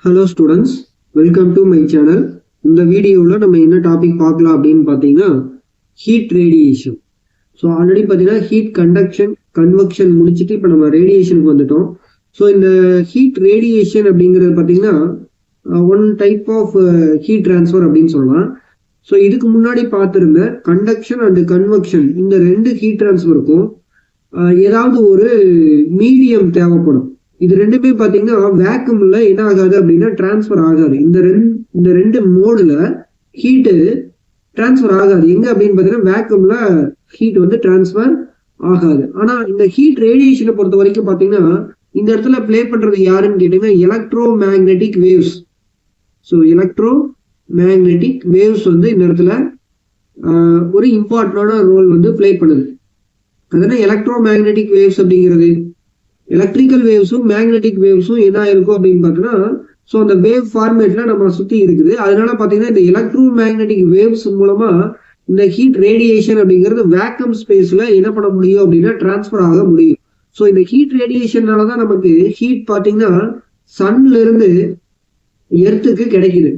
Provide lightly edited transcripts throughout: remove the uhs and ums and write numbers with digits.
Hello students, welcome to my channel. இந்த வீடியோவில் நம்ம என்ன டாபிக் பார்க்கலாம் அப்படின்னு பார்த்தீங்கன்னா ஹீட் ரேடியேஷன். ஸோ ஆல்ரெடி பார்த்தீங்கன்னா ஹீட் கண்டக்ஷன் கன்வெக்ஷன் முடிச்சுட்டு இப்போ நம்ம ரேடியேஷனுக்கு வந்துட்டோம். ஸோ இந்த ஹீட் ரேடியேஷன் அப்படிங்கிறது பார்த்தீங்கன்னா one type of heat transfer அப்படின்னு சொல்லலாம். ஸோ இதுக்கு முன்னாடி பார்த்துருந்த கண்டக்ஷன் அண்ட் கன்வெக்ஷன் இந்த ரெண்டு ஹீட் ட்ரான்ஸ்ஃபருக்கும் ஏதாவது ஒரு மீடியம் தேவைப்படும். இது ரெண்டுமே பாத்தீங்கன்னா வேக்யூம்ல என்ன ஆகாது அப்படின்னா டிரான்ஸ்பர் ஆகாது. இந்த ரெண்டு மோடுல ஹீட்டு டிரான்ஸ்பர் ஆகாது. எங்க அப்படின்னு பாத்தீங்கன்னா வேக்யூம்ல ஹீட் வந்து டிரான்ஸ்பர் ஆகாது. ஆனா இந்த ஹீட் ரேடியேஷனை பொறுத்த வரைக்கும் பாத்தீங்கன்னா இந்த இடத்துல பிளே பண்றது யாருன்னு கேட்டீங்கன்னா electro magnetic waves. So electro magnetic waves வந்து இந்த இடத்துல ஒரு இம்பார்ட்டன்டான ரோல் வந்து பிளே பண்ணுது. அதனால எலக்ட்ரோ மேக்னெட்டிக் வேவ்ஸ் அப்படிங்கிறது எலக்ட்ரிக்கல் வேவ்ஸும் மேக்னெட்டிக் வேவ்ஸும் என்ன இருக்கும் அப்படின்னு பார்த்தோன்னா ஸோ அந்த வேவ் ஃபார்மேட்ல நம்ம சுற்றி இருக்குது. அதனால பார்த்தீங்கன்னா இந்த எலக்ட்ரோ மேக்னெட்டிக் வேவ்ஸ் மூலமா இந்த ஹீட் ரேடியேஷன் அப்படிங்கிறது வேக்கம் ஸ்பேஸ்ல என்ன பண்ண முடியும் அப்படின்னா டிரான்ஸ்பர் ஆக முடியும். ஸோ இந்த ஹீட் ரேடியேஷன்னால தான் நமக்கு ஹீட் பார்த்தீங்கன்னா சன்ல இருந்து எர்த்துக்கு கிடைக்குது.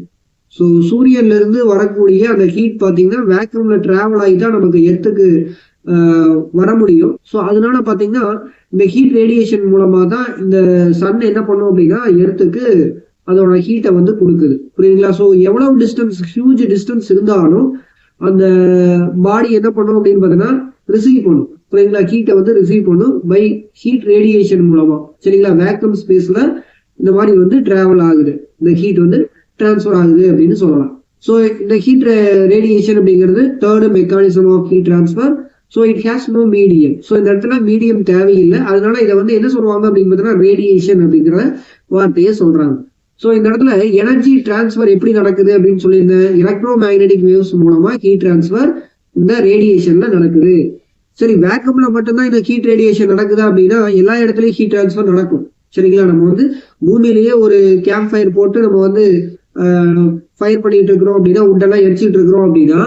ஸோ சூரியன்ல இருந்து வரக்கூடிய அந்த ஹீட் பார்த்தீங்கன்னா வேக்யூம்ல டிராவல் ஆகி தான் நமக்கு எர்த்துக்கு வர முடியும். ஸோ அதனால பார்த்தீங்கன்னா இந்த ஹீட் ரேடியேஷன் மூலமா தான் இந்த சன் என்ன பண்ணும் அப்படின்னா எர்த்துக்கு அதோட ஹீட்டை வந்து கொடுக்குது. புரியுதுங்களா? ஸோ எவ்வளவு டிஸ்டன்ஸ் ஹியூஜ் டிஸ்டன்ஸ் இருந்தாலும் அந்த பாடி என்ன பண்ணும் அப்படின்னு பார்த்தீங்கன்னா ரிசீவ் பண்ணும். புரியுதுங்களா? ஹீட்டை வந்து ரிசீவ் பண்ணும் பை ஹீட் ரேடியேஷன் மூலமா. சரிங்களா? வேக்யூம் ஸ்பேஸ்ல இந்த மாதிரி வந்து டிராவல் ஆகுது, இந்த ஹீட் வந்து டிரான்ஸ்ஃபர் ஆகுது அப்படின்னு சொல்லலாம். ஸோ இந்த ஹீட் ரேடியேஷன் அப்படிங்கிறது third mechanism of heat transfer. So it has no medium. So இந்த இடத்துல மீடியம் தேவையில்லை. அதனால இதை வந்து என்ன சொல்லுவாங்க அப்படின்னு பார்த்தீங்கன்னா ரேடியேஷன் அப்படிங்கிற வார்த்தையை சொல்றாங்க. ஸோ இந்த இடத்துல எனர்ஜி டிரான்ஸ்ஃபர் எப்படி நடக்குது அப்படின்னு சொல்லி இந்த எலக்ட்ரோ மேக்னெட்டிக் வேவ்ஸ் மூலமா ஹீட் டிரான்ஸ்ஃபர் இந்த ரேடியேஷன்ல நடக்குது. சரி, வேக்கம்ல மட்டும்தான் இந்த ஹீட் ரேடியேஷன் நடக்குதா அப்படின்னா எல்லா இடத்துலயும் ஹீட் டிரான்ஸ்ஃபர் நடக்கும். சரிங்களா? நம்ம வந்து பூமியிலேயே ஒரு கேம்ப் ஃபயர் போட்டு நம்ம வந்து ஃபயர் பண்ணிட்டு இருக்கிறோம் அப்படின்னா உண்டெல்லாம் எரிச்சிட்டு இருக்கிறோம் அப்படின்னா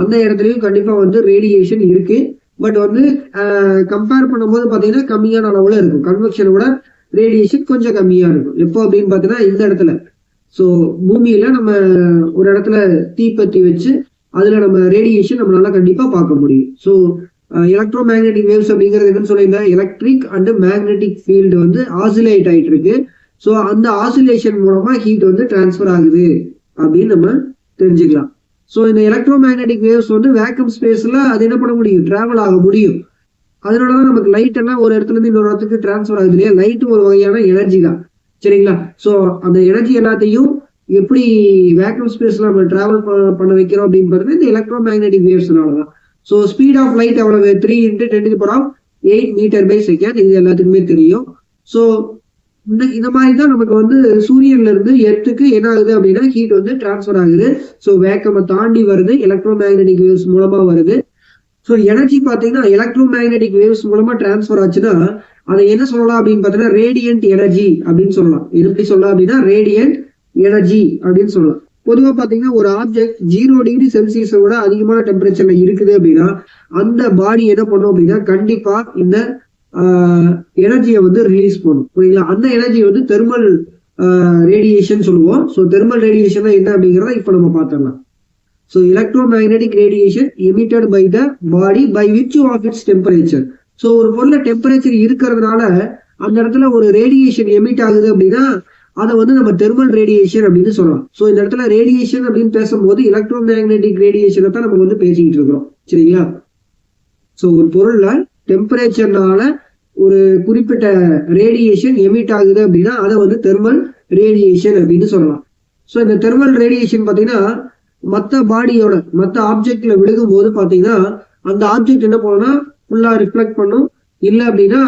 அந்த இடத்துலயும் கண்டிப்பா வந்து ரேடியேஷன் இருக்கு. பட் வந்து கம்பேர் பண்ணும்போது பாத்தீங்கன்னா கம்மியான அளவுல இருக்கும். கன்வெக்ஷனோட ரேடியேஷன் கொஞ்சம் கம்மியா இருக்கும். எப்போ அப்படின்னு பாத்தீங்கன்னா இந்த இடத்துல ஸோ பூமியில நம்ம ஒரு இடத்துல தீப்பத்தி வச்சு அதுல நம்ம ரேடியேஷன் நம்மளால கண்டிப்பா பார்க்க முடியும். ஸோ எலக்ட்ரோ மேக்னெட்டிக் வேவ்ஸ் அப்படிங்கிறது என்னன்னு சொல்லியிருந்தேன், எலக்ட்ரிக் அண்ட் மேக்னெட்டிக் ஃபீல்டு வந்து ஆசிலேட் ஆயிட்டு இருக்கு. ஸோ அந்த ஆசிலேஷன் மூலமா ஹீட் வந்து டிரான்ஸ்பர் ஆகுது அப்படின்னு நம்ம தெரிஞ்சுக்கலாம். ஸோ இந்த எலக்ட்ரோ மேக்னெட்டிக் வேவ்ஸ் வந்து வேக்கம் ஸ்பேஸ்ல அது என்ன பண்ண முடியும், டிராவல் ஆக முடியும். அதனாலதான் நமக்கு லைட் எல்லாம் ஒரு இடத்துல இருந்து இன்னொரு இடத்துக்கு டிரான்ஸ்பர் ஆகுது இல்லையா? லைட் ஒரு வகையான எனர்ஜி தான். சரிங்களா? ஸோ அந்த எனர்ஜி எல்லாத்தையும் எப்படி வேக்கம் ஸ்பேஸ்ல நம்ம டிராவல் பண்ண வைக்கிறோம் அப்படின்னு பார்த்தீங்கன்னா இந்த எலக்ட்ரோ மேக்னெட்டிக் வேவ்ஸ்னாலதான். ஸோ ஸ்பீட் ஆஃப் லைட் எவ்வளவு? 3 × 10⁸ மீட்டர்/செகண்ட். இது எல்லாத்துக்குமே தெரியும். ஸோ இந்த மாதிரி தான் நமக்கு வந்து சூரியன்ல இருந்து எர்த்துக்கு என்ன ஆகுது அப்படின்னா ஹீட் வந்து டிரான்ஸ்பர் ஆகுது. ஸோ வேக்கமை தாண்டி வருது, எலக்ட்ரோ மேக்னெட்டிக் வேவ்ஸ் மூலமா வருது. ஸோ எனர்ஜி பார்த்தீங்கன்னா எலக்ட்ரோ மேக்னெட்டிக் வேவ்ஸ் மூலமா டிரான்ஸ்பர் ஆச்சுன்னா அதை என்ன சொல்லலாம் அப்படின்னு பார்த்தீங்கன்னா ரேடியன்ட் எனர்ஜி அப்படின்னு சொல்லலாம். எப்படி சொல்லலாம் அப்படின்னா ரேடியன்ட் எனர்ஜி அப்படின்னு சொல்லலாம். பொதுவாக பார்த்தீங்கன்னா ஒரு ஆப்ஜெக்ட் 0°C விட அதிகமான டெம்பரேச்சர்ல இருக்குது அப்படின்னா அந்த பாடி என்ன பண்ணும் அப்படின்னா கண்டிப்பா இந்த எனர்ஜியை வந்து ரிலீஸ் பண்ணும். புரியுங்களா? அந்த எனர்ஜி வந்து தெர்மல் ரேடியேஷன் சொல்லுவோம். ஸோ தெர்மல் ரேடியேஷன் என்ன அப்படிங்கிறத இப்போ நம்ம பார்த்துடலாம். So electromagnetic radiation emitted by the body by which of its temperature. So ஒரு பொருள டெம்பரேச்சர் இருக்கிறதுனால அந்த இடத்துல ஒரு ரேடியேஷன் எமிட் ஆகுது அப்படின்னா அதை வந்து நம்ம தெர்மல் ரேடியேஷன் அப்படின்னு சொல்லலாம். ஸோ இந்த இடத்துல ரேடியேஷன் அப்படின்னு பேசும்போது எலக்ட்ரோ மேக்னெட்டிக் ரேடியேஷனை தான் நம்ம வந்து பேசிக்கிட்டு இருக்கிறோம். சரிங்களா? ஸோ ஒரு பொருள்ல டெம்பரேச்சர்னால ஒரு குறிப்பிட்ட ரேடியேஷன் எமிட் ஆகுது அப்படின்னா அதை வந்து தெர்மல் ரேடியேஷன் அப்படின்னு சொல்லலாம். ஸோ இந்த தெர்மல் ரேடியேஷன் பார்த்தீங்கன்னா மற்ற பாடியோட மற்ற ஆப்ஜெக்ட்ல விழுகும் போது பார்த்தீங்கன்னா அந்த ஆப்ஜெக்ட் என்ன பண்ணும்னா ஃபுல்லா ரிஃப்ளெக்ட் பண்ணும், இல்லை அப்படின்னா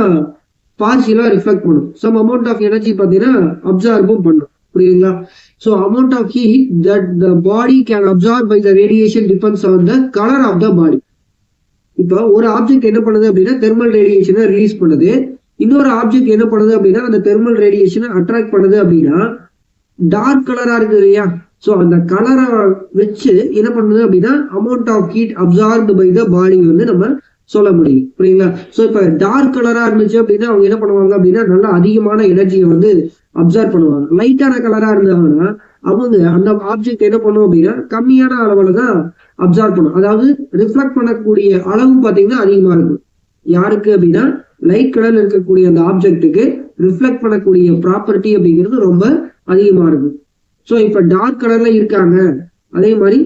பார்ஷியலா ரிஃப்ளெக்ட் பண்ணும். சம் அமௌண்ட் ஆஃப் எனர்ஜி பார்த்தீங்கன்னா அப்சார்பும் பண்ணும். புரியுதுங்களா? So amount of heat that the body can absorb by the radiation depends on the colour of the body. இப்போ ஒரு ஆப்ஜெக்ட் என்ன பண்ணுது அப்படின்னா தெர்மல் ரேடியேஷனை ரிலீஸ் பண்ணுது. இன்னொரு ஆப்ஜெக்ட் என்ன பண்ணுது அப்படின்னா அந்த தெர்மல் ரேடியேஷனை அட்ராக்ட் பண்ணுது அப்படின்னா டார்க் கலரா இருக்குது இல்லையா? ஸோ அந்த கலரை வச்சு என்ன பண்ணுது அப்படின்னா amount of heat absorbed by the body வந்து நம்ம சொல்ல முடியும். புரியுங்களா? ஸோ இப்போ டார்க் கலரா இருந்துச்சு அப்படின்னா அவங்க என்ன பண்ணுவாங்க அப்படின்னா நல்லா அதிகமான எனர்ஜியை வந்து அப்சர்வ் பண்ணுவாங்க. லைட்டான கலரா இருந்தாங்கன்னா அவங்க அந்த ஆப்ஜெக்ட் என்ன பண்ணும் அப்படின்னா கம்மியான அளவுல தான் அப்சர்வ் பண்ணும். அதாவது ரிஃப்ளெக்ட் பண்ணக்கூடிய அளவு பாத்தீங்கன்னா அதிகமா இருக்கும். யாருக்கு அப்படின்னா லைட் கலர்ல இருக்கக்கூடிய அந்த ஆப்ஜெக்ட்டுக்கு ரிஃப்ளெக்ட் பண்ணக்கூடிய ப்ராப்பர்ட்டி அப்படிங்கிறது ரொம்ப அதிகமா இருக்கும். ஸோ இப்ப டார்க் கலர்ல இருக்காங்க, அதே மாதிரி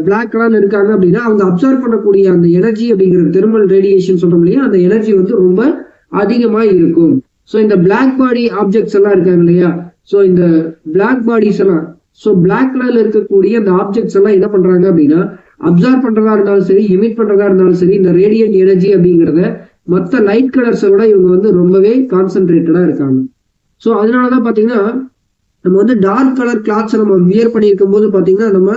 பிளாக் கலர்ல இருக்காங்க அப்படின்னா அவங்க அப்சர்வ் பண்ணக்கூடிய அந்த எனர்ஜி அப்படிங்கிற தெர்மல் ரேடியேஷன் சொல்றோம் இல்லையா, அந்த எனர்ஜி வந்து ரொம்ப அதிகமா இருக்கும். ஸோ இந்த பிளாக் பாடி ஆப்ஜெக்ட்ஸ் எல்லாம் இருக்காங்க இல்லையா, ஸோ இந்த பிளாக் பாடிஸ் எல்லாம், ஸோ பிளாக் கலர்ல இருக்கக்கூடிய அந்த ஆப்ஜெக்ட்ஸ் எல்லாம் என்ன பண்றாங்க அப்படின்னா அப்சர்வ் பண்றதா இருந்தாலும் சரி, எமிட் பண்றதா இருந்தாலும் சரி, இந்த ரேடியன்ட் எனர்ஜி அப்படிங்கிறத மற்ற லைட் கலர்ஸை விட இவங்க வந்து ரொம்பவே கான்சென்ட்ரேட்டடா இருக்காங்க. ஸோ அதனாலதான் பாத்தீங்கன்னா நம்ம வந்து டார்க் கலர் கிளாத்ஸ் நம்ம வியர் பண்ணியிருக்கும் போது பாத்தீங்கன்னா நம்ம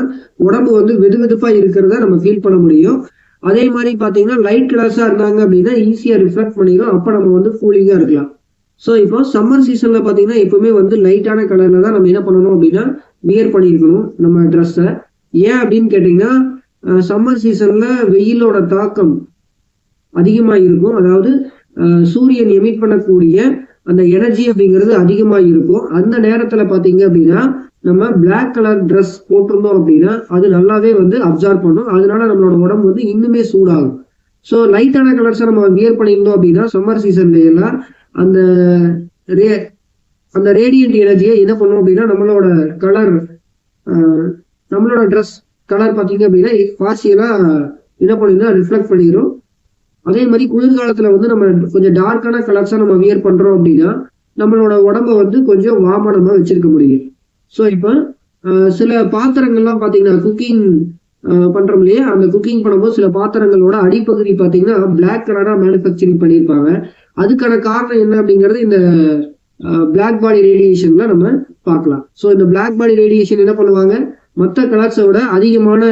உடம்பு வந்து வெது வெதுப்பா இருக்கிறத நம்ம ஃபீல் பண்ண முடியும். அதே மாதிரி பாத்தீங்கன்னா லைட் கலர்ஸா இருந்தாங்க அப்படின்னா ஈஸியா ரிஃப்ளெக்ட் பண்ணிடும், அப்ப நம்ம வந்து கூலிங்கா இருக்கலாம். ஸோ இப்போ சம்மர் சீசன்ல பாத்தீங்கன்னா எப்பவுமே வந்து லைட்டான கலர்ல தான் நம்ம என்ன பண்ணணும் அப்படின்னா வியர் பண்ணியிருக்கணும் நம்ம ட்ரெஸ்ஸை. ஏன் அப்படின்னு கேட்டீங்கன்னா சம்மர் சீசன்ல வெயிலோட தாக்கம் அதிகமா இருக்கும். அதாவது சூரியன் எமிட் பண்ணக்கூடிய அந்த எனர்ஜி அப்படிங்கிறது அதிகமா இருக்கும். அந்த நேரத்துல பாத்தீங்க அப்படின்னா நம்ம பிளாக் கலர் ட்ரெஸ் போட்டிருந்தோம் அப்படின்னா அது நல்லாவே வந்து அப்சர்வ் பண்ணும். அதனால நம்மளோட உடம்பு வந்து இன்னுமே சூடாகும். ஸோ லைட்டான கலர்ஸை நம்ம வியர் பண்ணியிருந்தோம் அப்படின்னா சம்மர் சீசன்ல எல்லாம் அந்த அந்த ரேடியன்ட் எனர்ஜியை என்ன பண்ணும் அப்படின்னா நம்மளோட கலர், நம்மளோட ட்ரெஸ் கலர் பாத்தீங்க அப்படின்னா பார்சியலா என்ன பண்ணிருந்தா ரிஃப்ளெக்ட் பண்ணிடும். அதே மாதிரி குளிர்காலத்துல வந்து நம்ம கொஞ்சம் டார்க்கான கலர்ஸா நம்ம வியர் பண்றோம் அப்படின்னா நம்மளோட உடம்ப வந்து கொஞ்சம் வாமனமா வச்சிருக்க முடியும். ஸோ இப்போ சில பாத்திரங்கள்லாம் பாத்தீங்கன்னா குக்கிங் பண்றோம் இல்லையா, அந்த குக்கிங் பண்ணும்போது சில பாத்திரங்களோட அடிப்பகுதி பாத்தீங்கன்னா பிளாக் கலரா மேனுஃபேக்சரிங் பண்ணியிருப்பாங்க. அதுக்கான காரணம் என்ன அப்படிங்கிறது இந்த பிளாக் பாடி ரேடியேஷன்ல நம்ம பார்க்கலாம். ஸோ இந்த பிளாக் பாடி ரேடியேஷன் என்ன பண்ணுவாங்க, மற்ற கலர்ஸை விட அதிகமான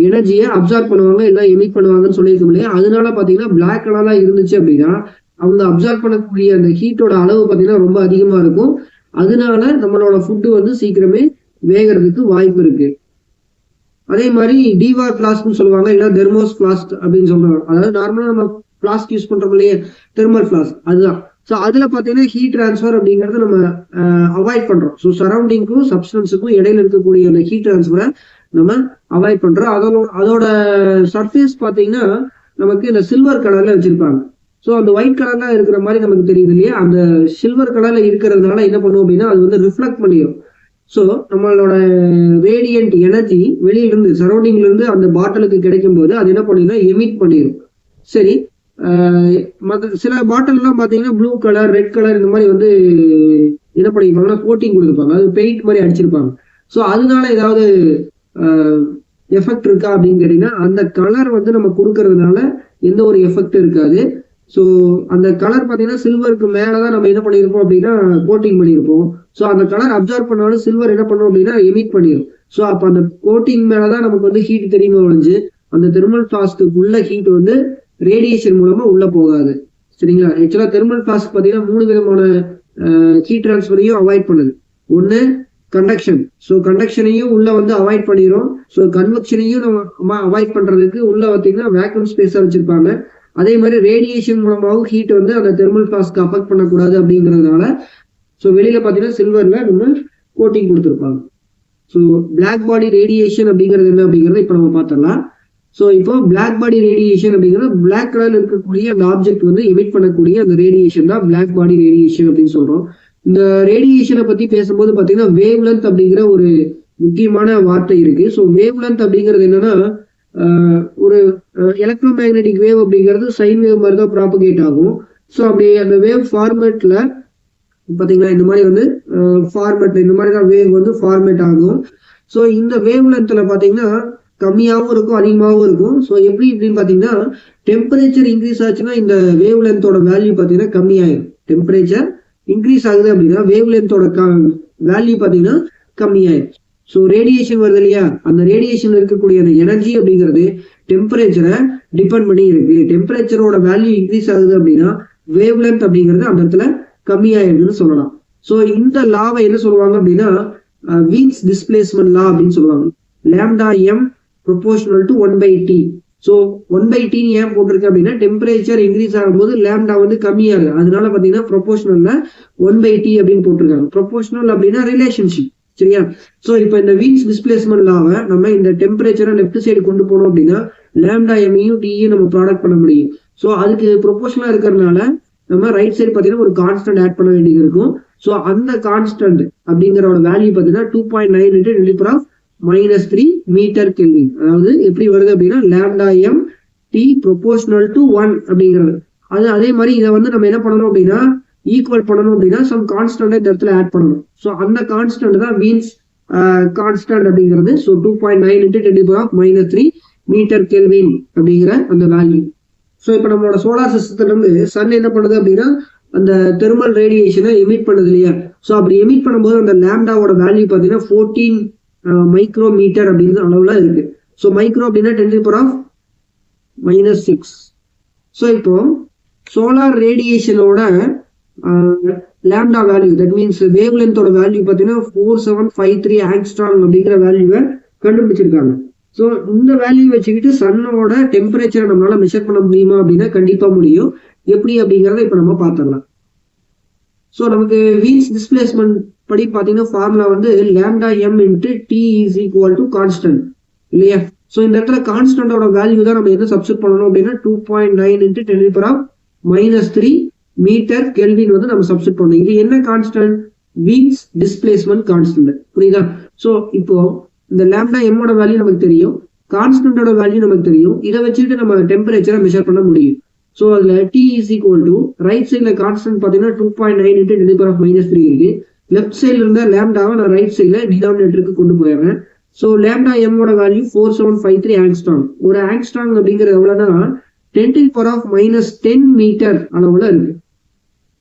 எனர்ஜியை அப்சர்வ் பண்ணுவாங்க, இல்லை எமிட் பண்ணுவாங்கன்னு சொல்லியிருக்கோம் இல்லையா. அதனால பாத்தீங்கன்னா பிளாக் கலரா இருந்துச்சு அப்படின்னா அவங்க அப்சர்வ் பண்ணக்கூடிய அந்த ஹீட்டோட அளவு பாத்தீங்கன்னா ரொம்ப அதிகமா இருக்கும். அதனால நம்மளோட ஃபுட்டு வந்து சீக்கிரமே வேகிறதுக்கு வாய்ப்பு இருக்கு. அதே மாதிரி டிவார் பிளாஸ்க்னு சொல்லுவாங்க, இல்லை தெர்மோஸ் பிளாஸ்க் அப்படின்னு சொல்றாங்க. அதாவது நார்மலா நம்ம பிளாஸ்க் யூஸ் பண்றோம் இல்லையா, தெர்மல் பிளாஸ்க், அதுதான். ஸோ அதுல பாத்தீங்கன்னா ஹீட் டிரான்ஸ்ஃபர் அப்படிங்கறது நம்ம அவாய்ட் பண்றோம். ஸோ சரௌண்டிங்க்கும் சப்ஸ்டன்ஸுக்கும் இடையில இருக்கக்கூடிய அந்த ஹீட் டிரான்ஸ்ஃபரை நம்ம அவாய்ட் பண்றோம். அதோட சர்ஃபேஸ் பாத்தீங்கன்னா நமக்கு இந்த சில்வர் கலர்ல வச்சிருப்பாங்க. ஸோ அந்த ஒயிட் கலர்ல இருக்கிற மாதிரி நமக்கு தெரியுது இல்லையா, அந்த சில்வர் கலர்ல இருக்கிறதுனால என்ன பண்ணுவோம் அப்படின்னா அது வந்து ரிஃப்ளெக்ட் பண்ணிடும். ஸோ நம்மளோட ரேடியன்ட் எனர்ஜி வெளியில இருந்து சரௌண்டிங்ல இருந்து அந்த பாட்டிலுக்கு கிடைக்கும் போது அது என்ன பண்ணிடும், எமிட் பண்ணிடும். சரி, சில பாட்டில் எல்லாம் பாத்தீங்கன்னா ப்ளூ கலர், ரெட் கலர் இந்த மாதிரி வந்து என்ன பண்ணிருப்பாங்கன்னா கோட்டிங் கொடுத்துருப்பாங்க, அது பெயிண்ட் மாதிரி அடிச்சிருப்பாங்க. ஸோ அதனால ஏதாவது எஃபெக்ட் இருக்கா அப்படின்னு கேட்டீங்கன்னா அந்த கலர் வந்து நம்ம கொடுக்கறதுனால எந்த ஒரு எஃபெக்ட் இருக்காது. ஸோ அந்த கலர் பாத்தீங்கன்னா சில்வருக்கு மேலதான் நம்ம என்ன பண்ணிருப்போம் அப்படின்னா கோட்டிங் பண்ணியிருப்போம். ஸோ அந்த கலர் அப்சர்வ் பண்ணாலும் சில்வர் என்ன பண்ணும் அப்படின்னா எமிட் பண்ணிடும். ஸோ அப்ப அந்த கோட்டிங் மேலதான் நமக்கு வந்து ஹீட் தெரியுமா ஒழிஞ்சு அந்த தெர்மல் பிளாஸ்க்குள்ள ஹீட் வந்து ரேடியேஷன் மூலமா உள்ள போகாது. சரிங்களா. ஆக்சுவலா தெர்மல் பிளாஸ்க் பாத்தீங்கன்னா 3 விதமான ஹீட் டிரான்ஸ்ஃபரையும் அவாய்ட் பண்ணுது. ஒண்ணு கண்டக்ஷன். ஸோ கண்டக்ஷனையும் உள்ள வந்து அவாய்ட் பண்ணிடும். ஸோ கன்வெக்ஷனையும் நம்ம அவாய்ட் பண்றதுக்கு உள்ள பாத்தீங்கன்னா வேக்யூம் ஸ்பேஸா வச்சிருப்பாங்க. அதே மாதிரி ரேடியேஷன் மூலமாகவும் ஹீட் வந்து அந்த தெர்மல் பிளாஸ்க்கு அஃபெக்ட் பண்ணக்கூடாது அப்படிங்கிறதுனால ஸோ வெளியில பாத்தீங்கன்னா சில்வர்ல நம்ம கோட்டிங் கொடுத்துருப்பாங்க. ஸோ பிளாக் பாடி ரேடியேஷன் அப்படிங்கிறது என்ன அப்படிங்கறத இப்ப நம்ம பார்த்தலாம். ஸோ இப்போ பிளாக் பாடி ரேடியேஷன் அப்படிங்கிறது பிளாக் கலர்ல இருக்கக்கூடிய அந்த ஆப்ஜெக்ட் வந்து எமிட் பண்ணக்கூடிய அந்த ரேடியேஷன் தான் பிளாக் பாடி ரேடியேஷன் அப்படின்னு சொல்றோம். இந்த ரேடியேஷனை பத்தி பேசும்போது பாத்தீங்கன்னா வேவ் லென்த் அப்படிங்கிற ஒரு முக்கியமான வார்த்தை இருக்கு. ஸோ வேவ் லென்த் அப்படிங்கிறது என்னன்னா ஒரு எலக்ட்ரோ மேக்னெட்டிக் வேவ் அப்படிங்கிறது சைன் வேவ் மாதிரி தான் ப்ராபகேட் ஆகும். ஸோ அப்படி அந்த வேவ் ஃபார்மேட்ல பாத்தீங்கன்னா இந்த மாதிரி வந்து ஃபார்மேட்ல இந்த மாதிரி தான் வேவ் வந்து ஃபார்மேட் ஆகும். ஸோ இந்த வேவ் லென்த்ல பாத்தீங்கன்னா கம்மியாகவும் இருக்கும், அதிகமாகவும் இருக்கும். ஸோ எப்படி இப்படின்னு பாத்தீங்கன்னா டெம்பரேச்சர் இன்க்ரீஸ் ஆச்சுன்னா இந்த வேவ் லென்த்தோட வேல்யூ பாத்தீங்கன்னா கம்மியாயிடும். டெம்பரேச்சர் இன்க்ரீஸ் ஆகுது அப்படின்னா வேவ் லென்த்தோட வேல்யூ பாத்தீங்கன்னா கம்மியாயிடும். ஸோ ரேடியேஷன் வருது இல்லையா, அந்த ரேடியேஷன்ல இருக்கக்கூடிய அந்த எனர்ஜி அப்படிங்கிறது டெம்பரேச்சரை டிபெண்ட் பண்ணி இருக்கு. டெம்பரேச்சரோட வேல்யூ இன்க்ரீஸ் ஆகுது அப்படின்னா வேவ் லென்த் அப்படிங்கிறது அந்த இடத்துல கம்மியாயிருதுன்னு சொல்லலாம். ஸோ இந்த லாவை என்ன சொல்லுவாங்க அப்படின்னா வீன்ஸ் டிஸ்பிளேஸ்மெண்ட் லா அப்படின்னு சொல்லுவாங்க. Lambda M proportional to 1/t. So 1/t ஏன் போட்டிருக்கு அப்படின்னா டெம்பரேச்சர் இன்க்ரீஸ் ஆகும்போது லேம்டா வந்து கம்மியாகுது. அதனால பாத்தீங்கன்னா ப்ரொபோஷனல்ல 1/t அப்படின்னு போட்டிருக்காங்க. ப்ரொபோஷனல் அப்படின்னா ரிலேஷன்ஷிப். சரியா? சோ இப்போ இந்த வீன்ஸ் டிஸ்பிளேஸ்மெண்ட் லாவை நம்ம இந்த டெம்பரேச்சரை லெஃப்ட் சைடு கொண்டு போனோம் அப்படின்னா லேம்டா எம்மையும் டியும் நம்ம ப்ராடக்ட் பண்ண முடியும். ஸோ அதுக்கு ப்ரொபோஷனலா இருக்கிறதுனால நம்ம ரைட் சைடு பாத்தீங்கன்னா ஒரு கான்ஸ்டன்ட் ஆட் பண்ண வேண்டியது இருக்கும். ஸோ அந்த கான்ஸ்டன்ட் அப்படிங்கிறோட வேல்யூ பாத்தீங்கன்னா 2.9 × 10⁻³ மீட்டர் கெல்வின். அதாவது எப்படி வருது அப்படின்னா lambda m T proportional to 1 அப்படிங்கிறது. அதே மாதிரி இதை வந்து நம்ம என்ன பண்ணணும் அப்படின்னா ஈக்குவல் பண்ணணும் அப்படின்னா சம் கான்ஸ்டன்ட் இந்த இடத்துல ஆட் பண்ணணும். ஸோ அந்த கான்ஸ்டன்ட் தான் வீன்ஸ் கான்ஸ்டன்ட் அப்படிங்கிறது. ஸோ 2.9 × 10⁻³ மீட்டர் கெல்வின் அப்படிங்கிற அந்த வேல்யூ. ஸோ இப்போ நம்மளோட சோலார் சிஸ்டத்துல இருந்து சன் என்ன பண்ணுது அப்படின்னா அந்த தெர்மல் ரேடியேஷனை எமிட் பண்ணுது இல்லையா? ஸோ அப்படி எமிட் பண்ணும்போது அந்த லேம்டாவோட வேல்யூ பார்த்தீங்கன்னா 14 மைக்ரோமீட்டர் அப்படிங்கிற அளவுல இருக்கு. ஸோ மைக்ரோ அப்படின்னா 10⁻⁻⁶. ஸோ இப்போ சோலார் ரேடியேஷனோட லேம்டா வேல்யூ தட் மீன்ஸ் வேவ் லென்த்தோட வேல்யூ பார்த்தீங்கன்னா 4753 ஆங்ஸ்ட்ராங் அப்படிங்கிற வேல்யூவை கண்டுபிடிச்சிருக்காங்க. ஸோ இந்த வேல்யூ வச்சுக்கிட்டு சன்னோட டெம்பரேச்சரை நம்மளால மெஷர் பண்ண முடியுமா அப்படின்னா கண்டிப்பா முடியும். எப்படி அப்படிங்கிறத இப்போ நம்ம பார்த்துடலாம். ஸோ நமக்கு வீன்ஸ் டிஸ்பிளேஸ்மெண்ட் படி பார்த்தீங்கன்னா ஃபார்முலா வந்து lambda m × T is equal to constant இல்லையா? ஸோ இந்த இடத்துல கான்ஸ்டன்டோட வேல்யூ தான் நம்ம என்ன சப்ஸ்டிட் பண்ணணும் அப்படின்னா 2.9 × 10⁻³ மீட்டர் கெல்வின் வந்து நம்ம சப்ஸ்டிட் பண்ணணும். இது என்ன கான்ஸ்டன்ட்? Wien's displacement constant. புரியுதா? ஸோ இப்போ இந்த லேம்டா எம்மோட வேல்யூ நமக்கு தெரியும், கான்ஸ்டன்டோட வேல்யூ நமக்கு தெரியும். இதை வச்சுட்டு நம்ம டெம்பரேச்சரை மெஷர் பண்ண முடியும். ஸோ அதுல T is equal to right சைட்ல கான்ஸ்டன்ட் பார்த்தீங்கன்னா 2.9 × 10⁻³ இருக்கு. லெஃப்ட் சைட்ல இருந்த லேம்டாவை நான் ரைட் சைட்ல டினாமினேட்டருக்கு கொண்டு போயிடுறேன். ஸோ லேம்டா எம்மோட வேல்யூ 4753 ஆங்ஸ்ட்ராங். ஒரு ஆங்ஸ்ட்ராங் அப்படிங்கிறது எவ்வளவுனா 10⁻⁻10 மீட்டர் அளவுல இருக்கு.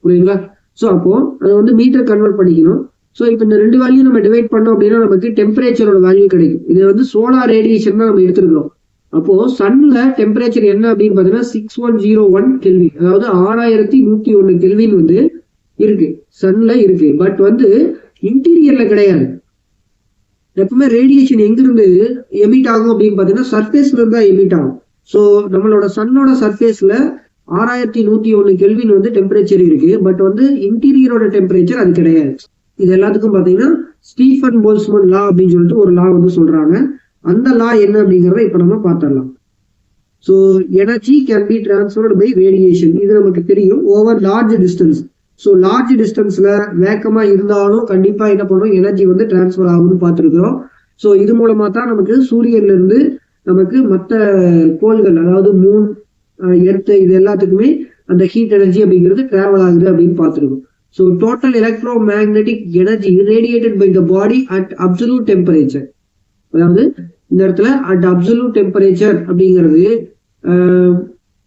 புரியுங்களா? ஸோ அப்போ அதை வந்து மீட்டர் கன்வெர்ட் பண்ணிக்கணும். ஸோ இப்போ இந்த ரெண்டு வேல்யூ நம்ம டிவைட் பண்ணோம் அப்படின்னா நமக்கு டெம்பரேச்சரோட வேல்யூ கிடைக்கும். இது வந்து சோலார் ரேடியேஷன் தான் நம்ம எடுத்துருக்கோம். அப்போ சன்ல டெம்பரேச்சர் என்ன அப்படின்னு பாத்தீங்கன்னா 6101 கெல்வின், அதாவது 6101 கெல்வின் வந்து இருக்கு, சன்ல இருக்கு. பட் வந்து இன்டீரியர்ல கிடையாது. எப்பவுமே ரேடியேஷன் எங்கிருந்து எமிட் ஆகும் அப்படின்னு பாத்தீங்கன்னா சர்ஃபேஸ்ல இருந்தா எமிட் ஆகும். ஸோ நம்மளோட சன்னோட சர்ஃபேஸ்ல 6101 கெல்வின் வந்து டெம்பரேச்சர் இருக்கு. பட் வந்து இன்டீரியரோட டெம்பரேச்சர் அது கிடையாது. இது எல்லாத்துக்கும் பாத்தீங்கன்னா ஸ்டீஃபன் போல்ட்ஸ்மேன் லா அப்படின்னு சொல்லிட்டு ஒரு லா வந்து சொல்றாங்க. அந்த லா என்ன அப்படிங்கறத இப்ப நம்ம பார்த்துடலாம். So energy can be transferred by radiation. இது நமக்கு தெரியும் over large distance. So large டிஸ்டன்ஸ்ல வேக்கமா இருந்தாலும் கண்டிப்பா என்ன பண்ணும், எனர்ஜி வந்து டிரான்ஸ்ஃபர் ஆகும்னு பார்த்துருக்கிறோம். ஸோ இது மூலமா தான் நமக்கு சூரியன்ல இருந்து நமக்கு மற்ற கோள்கள் அதாவது மூன், எர்த் இது எல்லாத்துக்குமே அந்த ஹீட் எனர்ஜி அப்படிங்கிறது டிராவல் ஆகுது அப்படின்னு பார்த்துருக்கோம். So total electromagnetic energy radiated by the body at absolute temperature. அதாவது இந்த இடத்துல அட் அப்சல்யூட் டெம்பரேச்சர் அப்படிங்கிறது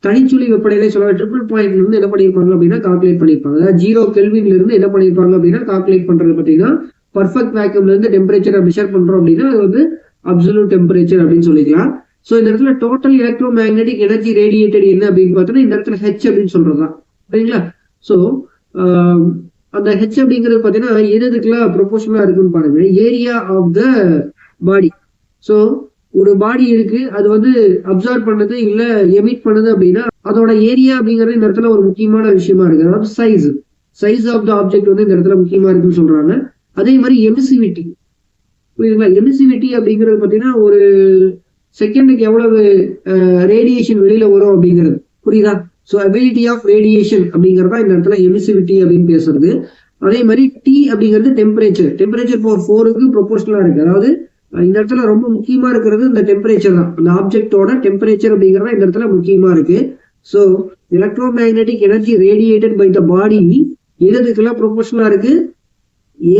தனிச்சுழி வெப்பநிலை சொல்ல ட்ரிபிள் பாயிண்ட்ல இருந்து என்ன பண்ணிருப்பாங்க அப்படின்னா கால்குலேட் பண்ணிருப்பாங்க. அதாவது 0 கெல்வின்ல இருந்து என்ன பண்ணிருப்பாங்க அப்படின்னா கால்குலேட் பண்றது பார்த்தீங்கன்னா பர்ஃபெக்ட் வேக்யூம்ல இருந்து டெம்பரேச்சரை மெஷர் பண்றோம் அப்படின்னா அது வந்து அப்சல்யூட் டெம்பரேச்சர் அப்படின்னு சொல்லிக்கலாம். ஸோ இந்த இடத்துல total electromagnetic energy radiated என்ன அப்படின்னு பார்த்தோன்னா இந்த இடத்துல ஹெச் அப்படின்னு சொல்றதுதான். சரிங்களா? ஸோ அந்த ஹெச் அப்படிங்கிறது பார்த்தீங்கன்னா எதுக்கெல்லாம் ப்ரொபோஷனலா இருக்குன்னு பாருங்க. Area of the body. So ஒரு பாடி இருக்கு, அது வந்து அப்சர்வ் பண்ணது இல்ல எமிட் பண்ணுது அப்படின்னா அதோட ஏரியா அப்படிங்கிறது இந்த இடத்துல ஒரு முக்கியமான விஷயமா இருக்கு. அதாவது சைஸ் ஆஃப் த ஆப்ஜெக்ட் வந்து இந்த இடத்துல முக்கியமா இருக்குன்னு சொல்றாங்க. அதே மாதிரி எமிசிவிட்டி. புரியுதுங்களா? எமிசிவிட்டி அப்படிங்கிறது பார்த்தீங்கன்னா ஒரு செகண்டுக்கு எவ்வளவு ரேடியேஷன் வெளியில வரும் அப்படிங்கிறது. புரியுதா? ஸோ அபிலிட்டி ஆஃப் ரேடியேஷன் அப்படிங்கிறதா இந்த இடத்துல எமிசிவிட்டி அப்படின்னு பேசுறது. அதே மாதிரி டி அப்படிங்கிறது டெம்பரேச்சர் பவர் 4க்கு ப்ரொபோஷனலா இருக்கு. அதாவது இந்த இடத்துல ரொம்ப முக்கியமா இருக்கிறது இந்த டெம்பரேச்சர் தான். அந்த ஆப்ஜெக்டோட டெம்பரேச்சர் அப்படிங்கிறதா இந்த இடத்துல முக்கியமா இருக்கு. So electromagnetic energy radiated by the body எதுக்கெல்லாம் ப்ரொபோஷனலா இருக்கு?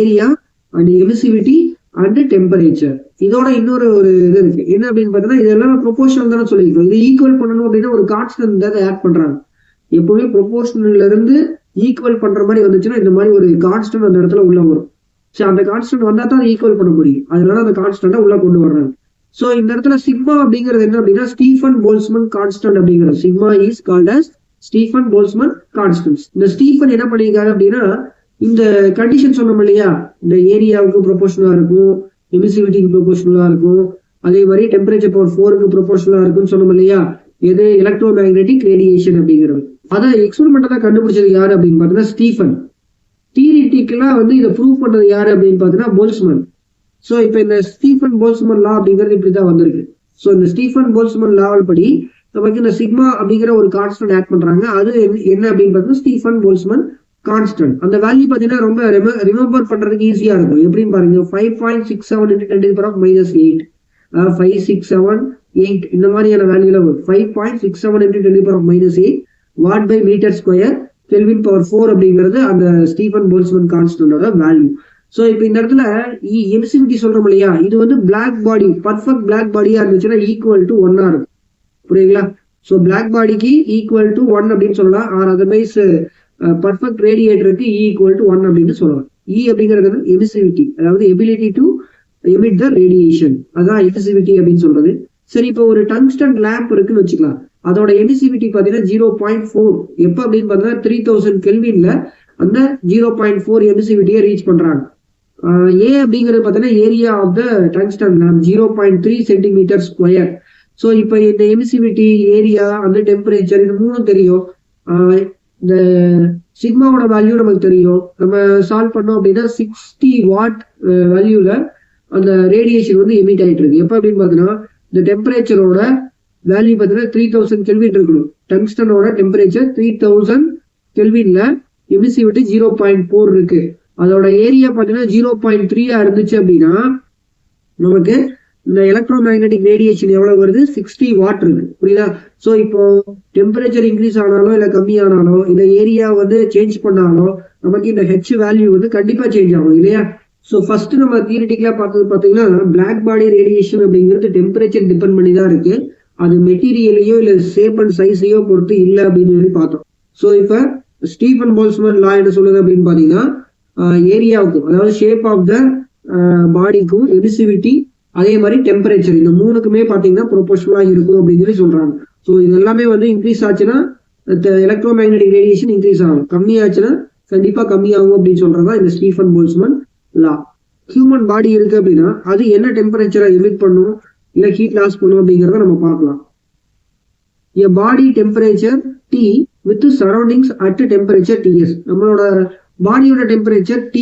Area and emissivity and temperature. இதோட இன்னொரு ஒரு இது இருக்கு. என்ன அப்படின்னு பார்த்தீங்கன்னா இதெல்லாம் ப்ரொபோஷனல் தானே சொல்லியிருக்கோம். இது ஈக்குவல் பண்ணணும் அப்படின்னா ஒரு கான்ஸ்டன்ட் தான் ஆட் பண்றாங்க. எப்பவுமே ப்ரொபோஷனல்ல இருந்து ஈக்குவல் பண்ற மாதிரி வந்துச்சுன்னா இந்த மாதிரி ஒரு கான்ஸ்டன்ட் அந்த இடத்துல உள்ள வரும். ஸோ அந்த கான்ஸ்டன்ட் வந்தா தான் ஈக்குவல் பண்ண முடியும். அதனால அந்த கான்ஸ்டன்ட்டை உள்ள கொண்டு வர்றாங்க. ஸோ இந்த இடத்துல சிக்மா அப்படிங்கிறது என்ன அப்படின்னா ஸ்டீஃபன் போல்ட்ஸ்மேன் கான்ஸ்டன்ட் அப்படிங்கிறது. Sigma is called as Stefan Boltzmann constant. இந்த ஸ்டீஃபன் என்ன பண்ணியிருக்காரு அப்படின்னா இந்த கண்டிஷன் சொன்னோம் இல்லையா, இந்த ஏரியாவுக்கு ப்ரொபோஷனலா இருக்கும், எமிசிவிட்டிக்கு ப்ரொபோஷனலா இருக்கும், அதே மாதிரி டெம்பரேச்சர் பவர் 4க்கு ப்ரொபோர்ஷனலா இருக்குன்னு சொன்னோம் இல்லையா, எது எலக்ட்ரோ மேக்னெட்டிக் ரேடியேஷன் அப்படிங்கிறது. அதை எக்ஸ்பெரிமெண்டா தான் கண்டுபிடிச்சது யாரு அப்படின்னு பாத்தீங்கன்னா ஸ்டீஃபன். தியரிட்டிக்கலா வந்து இதை ப்ரூவ் பண்ணது யாரு அப்படின்னு பாத்தீங்கன்னா போல்ட்ஸ்மேன். ஸோ இப்போ இந்த ஸ்டீஃபன் போல்ட்ஸ்மேன் லா அப்படிங்கிறது இப்படிதான் வந்திருக்கு. ஸோ இந்த ஸ்டீஃபன் போல்ட்ஸ்மேன் லாவல் படி நமக்கு இந்த சிக்மா அப்படிங்கிற ஒரு கான்ஸ்டன்ட் ஆட் பண்றாங்க. அது என்ன அப்படின்னு பார்த்தீங்கன்னா ஸ்டீஃபன் போல்ட்ஸ்மேன் கான்ஸ்டன்ட். அந்த வேல்யூ பார்த்தீங்கன்னா ரொம்ப ரிமெம்பர் பண்றதுக்கு ஈஸியா இருக்கும். எப்படின்னு பாருங்க, 5.67 × 10⁻⁸ 5,6,7,8 இந்த மாதிரியான வேல்யூல வரும். 5.67 × 10⁻⁸ watt by metre square kelvin power 4 அப்படிங்கிறது அந்த ஸ்டீஃபன் போல்ட்ஸ்மேன் கான்ஸ்டன்டோட வேல்யூ. சோ இப்ப இந்த இடத்துல எமிசிவிட்டி சொல்றோம் இல்லையா, இது வந்து பிளாக் பாடி பர்ஃபெக்ட் பிளாக் பாடியா இருந்துச்சுன்னா ஈக்குவல் டு 1 இருக்கும். புரியுங்களா? சோ பிளாக் பாடிக்கு ஈக்குவல் டு 1 அப்படின்னு சொல்லலாம். ஆர் அதர்வைஸ் பர்ஃபெக்ட் ரேடியேட்டருக்கு ஈக்குவல் டு 1 அப்படின்னு சொல்லலாம். அப்படிங்கிறது எமிசிவிட்டி, அதாவது ability to emit the radiation, அதான் எமிசிவிட்டி அப்படின்னு சொல்றது. சரி, இப்போ ஒரு டங்ஸ்டன் லேம்ப் இருக்குன்னு வச்சுக்கலாம். அதோட எமிசிவிட்டி பாத்தீங்கன்னா 0.4. எப்ப அப்படின்னு பாத்தீங்கன்னா 3000 கெல்வின்ல அந்த 0.4 எமிசிவிட்டியை ரீச் பண்றாங்க. ஏ அப்படிங்கிறது பார்த்தீங்கன்னா area of the tungsten lamp 0.3 centimetre square. So இப்போ இந்த எமிசிவிட்டி, ஏரியா, அந்த டெம்பரேச்சர், இது மூணும் தெரியும். இந்த சிக்மாவோட வேல்யூ நமக்கு தெரியும். நம்ம சால்வ் பண்ணோம் அப்படின்னா 60 வாட் வேல்யூல அந்த ரேடியேஷன் வந்து எமிட் ஆயிட்டு இருக்கு. எப்போ அப்படின்னு பார்த்தீங்கன்னா இந்த டெம்பரேச்சரோட வேல்யூ பார்த்தீங்கன்னா 3000 கெல்வின் இருக்கணும். டங்ஸ்டனோட டெம்பரேச்சர் 3000 கெல்வின்ல எமிசிவிட்டி 0.4 இருக்கு. அதோட ஏரியா பார்த்தீங்கன்னா 0.3 இருந்துச்சு அப்படின்னா நமக்கு இந்த எலக்ட்ரோ மேக்னெட்டிக் ரேடியேஷன் எவ்வளவு வருது, 60 வாட் இருக்கு. புரியுதா? ஸோ இப்போ டெம்பரேச்சர் இன்க்ரீஸ் ஆனாலும் இல்லை கம்மியானாலும் இல்லை ஏரியா வந்து சேஞ்ச் பண்ணாலும் நமக்கு இந்த ஹெச் வேல்யூ வந்து கண்டிப்பா சேஞ்ச் ஆகும் இல்லையா? ஸோ ஃபர்ஸ்ட் நம்ம தியரிட்டிக்கலா பார்த்தது பார்த்தீங்கன்னா பிளாக் பாடி ரேடியேஷன் அப்படிங்கிறது டெம்பரேச்சர் டிபெண்ட் பண்ணி தான் இருக்கு. அது மெட்டீரியலையோ இல்லை ஷேப் அண்ட் சைஸையோ பொறுத்து இல்லை அப்படின்னு சொல்லி பார்த்தோம். ஸோ இப்போ ஸ்டீஃபன் போல்ட்ஸ்மேன் லா என்ன சொல்லுது அப்படின்னு பாத்தீங்கன்னா ஏரியாவுக்கும், அதாவது ஷேப் ஆஃப் த பாடிக்கும், எமிசிவிட்டி, அதே மாதிரி டெம்பரேச்சர், இந்த மூணுக்குமே பாத்தீங்கன்னா ப்ரொபோர்ஷனலா இருக்கும் அப்படின்னு சொல்லி சொல்றாங்க. ஸோ இது எல்லாமே வந்து இன்க்ரீஸ் ஆச்சுன்னா எலக்ட்ரோ மேக்னெட்டிக் ரேடியேஷன் இன்க்ரீஸ் ஆகும், கம்மி ஆச்சுன்னா கண்டிப்பா கம்மியாகும் அப்படின்னு சொல்றதா இந்த ஸ்டீஃபன் போல்ட்ஸ்மேன் லா. ஹியூமன் பாடி இருக்கு அப்படின்னா அது என்ன டெம்பரேச்சரை எமிட் பண்ணும் இல்ல ஹீட் லாஸ் பண்ணும் அப்படிங்கிறத நம்ம பார்க்கலாம். A body temperature T with surroundings at temperature Ts. நம்மளோட பாடியோட டெம்பரேச்சர் T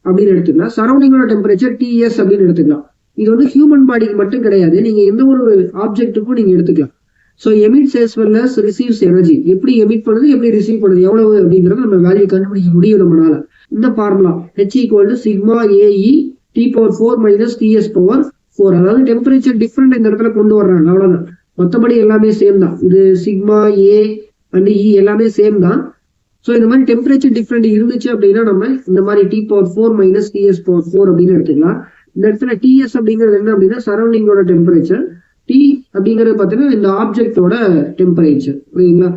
அப்படின்னு எடுத்துக்கலாம், சரௌண்டிங்கோட டெம்பரேச்சர் Ts அப்படின்னு எடுத்துக்கலாம். இது வந்து ஹியூமன் பாடிக்கு மட்டும் கிடையாது, நீங்க எந்த ஒரு ஆப்ஜெக்ட்டுக்கும் நீங்க எடுத்துக்கலாம். So emits as well as receives energy. எப்படி எமிட் பண்ணுது, எப்படி ரிசீவ் பண்ணுது, எவ்வளவு அப்படிங்கறத நம்ம வேல்யூ கண்டுபிடிக்க முடியும் நம்மளால. இந்த formula H = sigma AE T⁴ - Ts⁴. அதாவது டெம்பரேச்சர் டிஃபரெண்ட் இந்த இடத்துல கொண்டு வர்றாங்க, அவ்வளவுதான். மற்றபடி எல்லாமே சேம் தான். இது சிக்மா ஏ அண்ட் இ எல்லாமே சேம் தான். ஸோ இந்த மாதிரி டெம்பரேச்சர் டிஃப்ரெண்ட் இருந்துச்சு அப்படின்னா நம்ம இந்த மாதிரி T⁴ - Ts⁴ அப்படின்னு எடுத்துக்கலாம். இந்த இடத்துல டிஎஸ் அப்படிங்கிறது என்ன அப்படின்னா சரௌண்டிங்கோட டெம்பரேச்சர், டி அப்படிங்கிறது பார்த்தீங்கன்னா இந்த ஆப்ஜெக்டோட டெம்பரேச்சர். புரியுங்களா?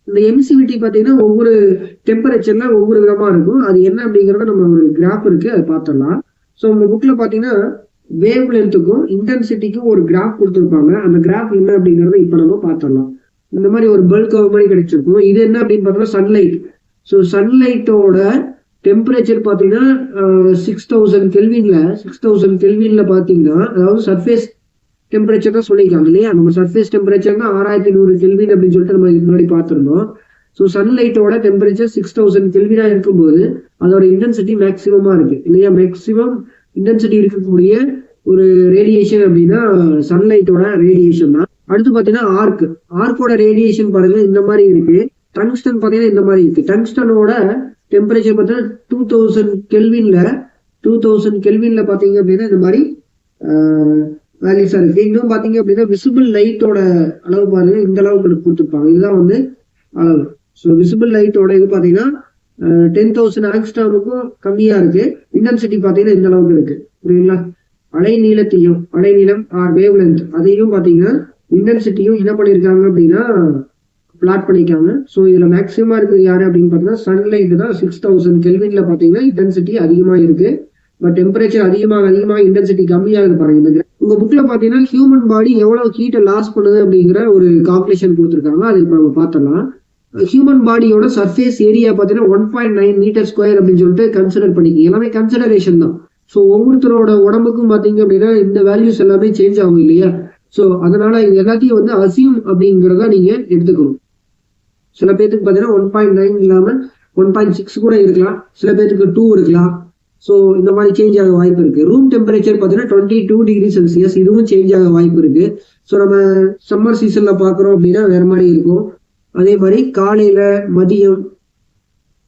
இந்த எமிசிவிட்டி பார்த்தீங்கன்னா ஒவ்வொரு டெம்பரேச்சர்ல ஒவ்வொரு விதமா இருக்கும். அது என்ன அப்படிங்கிறத நம்ம ஒரு கிராஃப் இருக்கு, அதை பார்த்துடலாம். ஸோ உங்க புக்ல பார்த்தீங்கன்னா வேவ் லென்த்துக்கும் இன்டென்சிட்டிக்கும் ஒரு கிராஃப் கொடுத்துருப்பாங்க. அந்த கிராஃப் என்ன அப்படிங்கறத இப்ப நம்ம பார்த்துடலாம். இந்த மாதிரி ஒரு பல்க் கர்வ் மாதிரி கிடைச்சிருக்கும். இது என்ன அப்படின்னு பார்த்தோம்னா சன்லைட். ஸோ சன்லைட்டோட டெம்பரேச்சர் பார்த்தீங்கன்னா 6000 கெல்வின்ல பார்த்தீங்கன்னா, அதாவது சர்ஃபேஸ் டெம்பரேச்சர் தான் சொல்லியிருக்காங்க இல்லையா. நம்ம சர்ஃபேஸ் டெம்பரேச்சர்னா 6100 கெல்வின் அப்படின்னு சொல்லிட்டு நம்ம முன்னாடி பார்த்துருந்தோம். ஸோ சன்லைட்டோட டெம்பரேச்சர் 6000 கெல்வினா இருக்கும்போது அதோட இன்டென்சிட்டி மேக்சிமமா இருக்கு இல்லையா. மேக்சிமம் இன்டென்சிட்டி இருக்கக்கூடிய ஒரு ரேடியேஷன் அப்படின்னா சன்லைட்டோட ரேடியேஷன் தான். அடுத்து பாத்தீங்கன்னா ஆர்க்கோட ரேடியேஷன் பாருங்க இந்த மாதிரி இருக்கு. டங்ஸ்டன் பாத்தீங்கன்னா இந்த மாதிரி இருக்கு. டங்ஸ்டனோட டெம்பரேச்சர் பார்த்தீங்கன்னா 2000 கெல்வின்ல பாத்தீங்க அப்படின்னா இந்த மாதிரி வேல்யூஸா இருக்கு. இன்னும் பாத்தீங்க அப்படின்னா விசிபிள் லைட்டோட அளவு பாருங்க இந்த அளவுக்கு கொடுத்துருப்பாங்க. இதுதான் வந்து அளவு. ஸோ விசிபிள் லைட்டோட இது பாத்தீங்கன்னா 10,000 ஆங்ஸ்ட்ராமுக்கும் கம்மியா இருக்கு. இன்டென்சிட்டி பாத்தீங்கன்னா இந்த அளவுக்கு இருக்கு. புரியுங்களா? அலைநீளம் வேவ் லென்த் அதையும் பாத்தீங்கன்னா இன்டென்சிட்டியும் என்ன பண்ணிருக்காங்க அப்படின்னா பிளாட் பண்ணிருக்காங்க. ஸோ இதுல மேக்சிமமா இருக்குது யாரு அப்படின்னு பாத்தீங்கன்னா சன்லைட் தான். 6000 கெல்வின்ல பாத்தீங்கன்னா இன்டென்சிட்டி அதிகமா இருக்கு. பட் டெம்பரேச்சர் அதிகமாக இன்டென்சிட்டி கம்மியாகுது பாருங்க. உங்க புக்ல பாத்தீங்கன்னா ஹியூமன் பாடி எவ்வளவு ஹீட்டை லாஸ் பண்ணுது அப்படிங்கிற ஒரு கால்குலேஷன் கொடுத்துருக்காங்க. அது இப்ப நம்ம பார்த்தலாம். ஹியூமன் பாடியோட சர்ஃபேஸ் ஏரியா பாத்தீங்கன்னா 1.9 மீட்டர் ஸ்கொயர் அப்படின்னு சொல்லிட்டு கன்சிடர் பண்ணிக்க. எல்லாமே கன்சிடரேஷன் தான். ஸோ ஒவ்வொருத்தரோட உடம்புக்கும் பார்த்தீங்க அப்படின்னா இந்த வேல்யூஸ் எல்லாமே சேஞ்ச் ஆகும் இல்லையா? ஸோ அதனால இது எல்லாத்தையும் வந்து அசியூம் அப்படிங்கிறத நீங்க எடுத்துக்கணும். சில பேருக்கு பார்த்தீங்கன்னா 1.9 இல்லாமல் 1.6 கூட இருக்கலாம், சில பேருக்கு 2 இருக்கலாம். ஸோ இந்த மாதிரி சேஞ்ச் ஆக வாய்ப்பு இருக்கு. ரூம் டெம்பரேச்சர் பார்த்தீங்கன்னா 22 டிகிரி செல்சியஸ், இதுவும் சேஞ்ச் ஆக வாய்ப்பு இருக்கு. ஸோ நம்ம சம்மர் சீசன்ல பார்க்குறோம் அப்படின்னா வேற மாதிரி இருக்கும். அதே மாதிரி காலையில, மதியம்,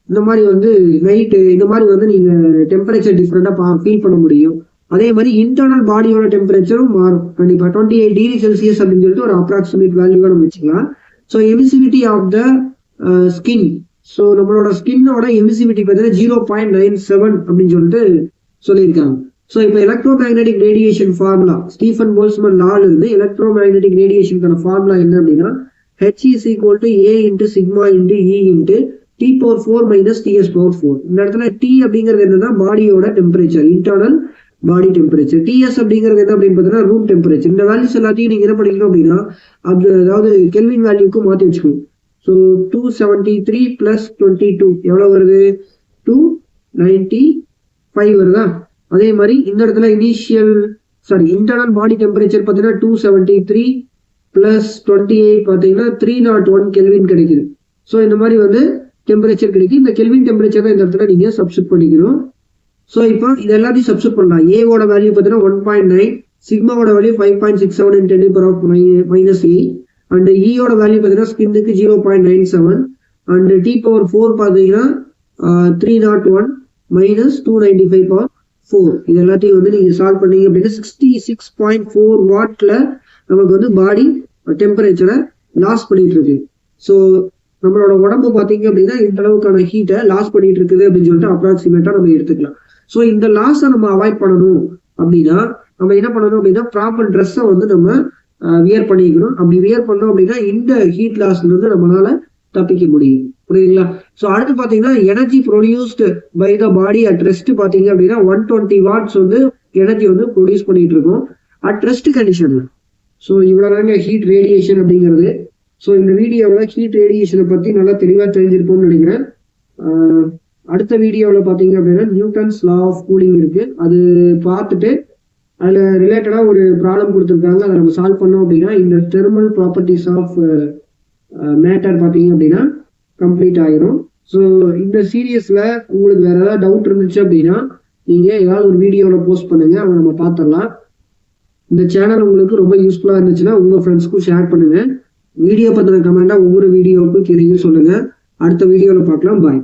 இந்த மாதிரி வந்து நைட்டு, இந்த மாதிரி வந்து நீங்க டெம்பரேச்சர் டிஃப்ரெண்டா ஃபீல் பண்ண முடியும். அதே மாதிரி இன்டர்னல் பாடியோட டெம்பரேச்சரும் மாறும் கண்டிப்பா. 28 டிகிரி செல்சியஸ் அப்படின்னு சொல்லிட்டு ஒரு அப்ராக்சிமேட் வேல்யூவா நம்ம வச்சுக்கலாம். So emissivity of the skin, so நம்மளோட ஸ்கின்னோட எமிசிவிட்டி பார்த்தீங்கன்னா 0.97 அப்படின்னு சொல்லிட்டு சொல்லியிருக்காங்க. ஸோ இப்போ electromagnetic radiation formula Stefan Boltzmann லால இருந்து எலக்ட்ரோ மேக்னெட்டிக் ரேடியேஷனுக்கான ஃபார்முலா என்ன அப்படின்னா H is equal to A into sigma into E into T⁴ minus Ts⁴. இந்த இடத்துல T அப்படிங்கிறது என்னன்னா பாடியோட temperature, internal body temperature. TS அப்படிங்கிறது என்ன அப்படின்னு பார்த்தீங்கன்னா ரூம் டெம்பரேச்சர். இந்த வேல்யூஸ் எல்லாத்தையும் நீங்க என்ன பண்ணிக்கணும் அப்படின்னா அதாவது கெல்வின் வேல்யூக்கு மாற்றி வச்சுக்கணும். ஸோ 273 + 22 எவ்வளோ வருது? 295 வருதா? அதே மாதிரி இந்த இடத்துல இன்டர்னல் பாடி டெம்பரேச்சர் பார்த்தீங்கன்னா 273 + 28 பார்த்தீங்கன்னா 301 கெல்வின் கிடைக்குது. ஸோ இந்த மாதிரி வந்து டெம்பரேச்சர் கிடைக்கும். இந்த கெல்வின் டெம்பரேச்சர் தான் இந்த இடத்துல நீங்க சப்ஸ்டிட் பண்ணிக்கணும். ஸோ இப்போ இது எல்லாத்தையும் சப்ஸ்டிட் பண்ணலாம். ஏவோட வேல்யூ பார்த்தீங்கன்னா 1.9, சிக்மாவோட வேல்யூ 5.67 × 10⁻⁻⁸ அண்ட் ஈயோட வேல்யூ பார்த்தீங்கன்னா ஸ்கின்னுக்கு 0.97 அண்ட் T⁴ பார்த்தீங்கன்னா 301 - 295/4. இது எல்லாத்தையும் வந்து நீங்க சால்வ் பண்ணீங்க அப்படின்னா 66.4 வாட்ல நமக்கு வந்து பாடி டெம்பரேச்சரை லாஸ் பண்ணிட்டு இருக்கு. ஸோ நம்மளோட உடம்பு பார்த்தீங்க அப்படின்னா இந்த அளவுக்கான ஹீட்டை லாஸ் பண்ணிட்டு இருக்குது அப்படின்னு சொல்லிட்டு அப்ராக்சிமேட்டா நம்ம எடுத்துக்கலாம். ஸோ இந்த லாஸை நம்ம அவாய்ட் பண்ணணும் அப்படின்னா நம்ம என்ன பண்ணணும் அப்படின்னா ப்ராப்பர் ட்ரெஸ்ஸை வந்து நம்ம வியர் பண்ணிக்கணும். அப்படி வியர் பண்ணோம் அப்படின்னா இந்த ஹீட் லாஸ்ல இருந்து நம்மளால தப்பிக்க முடியும். புரியுதுங்களா? ஸோ அடுத்து பார்த்தீங்கன்னா energy produced by the body at rest பார்த்தீங்க அப்படின்னா 120 வாட்ஸ் வந்து எனர்ஜி வந்து ப்ரொடியூஸ் பண்ணிட்டு இருக்கோம் அட் ரெஸ்ட் கண்டிஷன்ல. ஸோ இவ்வளோதாங்க ஹீட் ரேடியேஷன் அப்படிங்கிறது. ஸோ இந்த வீடியோவில் ஹீட் ரேடியேஷனை பற்றி நல்லா தெளிவாக தெரிஞ்சிருக்கும்னு நினைக்கிறேன். அடுத்த வீடியோவில் பார்த்தீங்க அப்படின்னா நியூட்டன்ஸ் லா ஆஃப் கூலிங் இருக்கு, அது பார்த்துட்டு அதில் ரிலேட்டடாக ஒரு ப்ராப்ளம் கொடுத்துருக்காங்க, அதை நம்ம சால்வ் பண்ணோம் அப்படின்னா இந்த தெர்மல் ப்ராப்பர்ட்டிஸ் ஆஃப் மேட்டர் பார்த்தீங்க அப்படின்னா கம்ப்ளீட் ஆகிடும். ஸோ இந்த சீரியஸில் உங்களுக்கு வேற ஏதாவது டவுட் இருந்துச்சு அப்படின்னா நீங்கள் ஏதாவது ஒரு வீடியோவில் போஸ்ட் பண்ணுங்க, அதை நம்ம பார்த்துடலாம். இந்த சேனல் உங்களுக்கு ரொம்ப யூஸ்ஃபுல்லாக இருந்துச்சுன்னா உங்கள் ஃப்ரெண்ட்ஸ்க்கும் ஷேர் பண்ணுங்க. வீடியோ பற்றின கமெண்டா ஒவ்வொரு வீடியோவுக்கும் கீழே சொல்லுங்க. அடுத்த வீடியோவில் பார்க்கலாம். பாய்.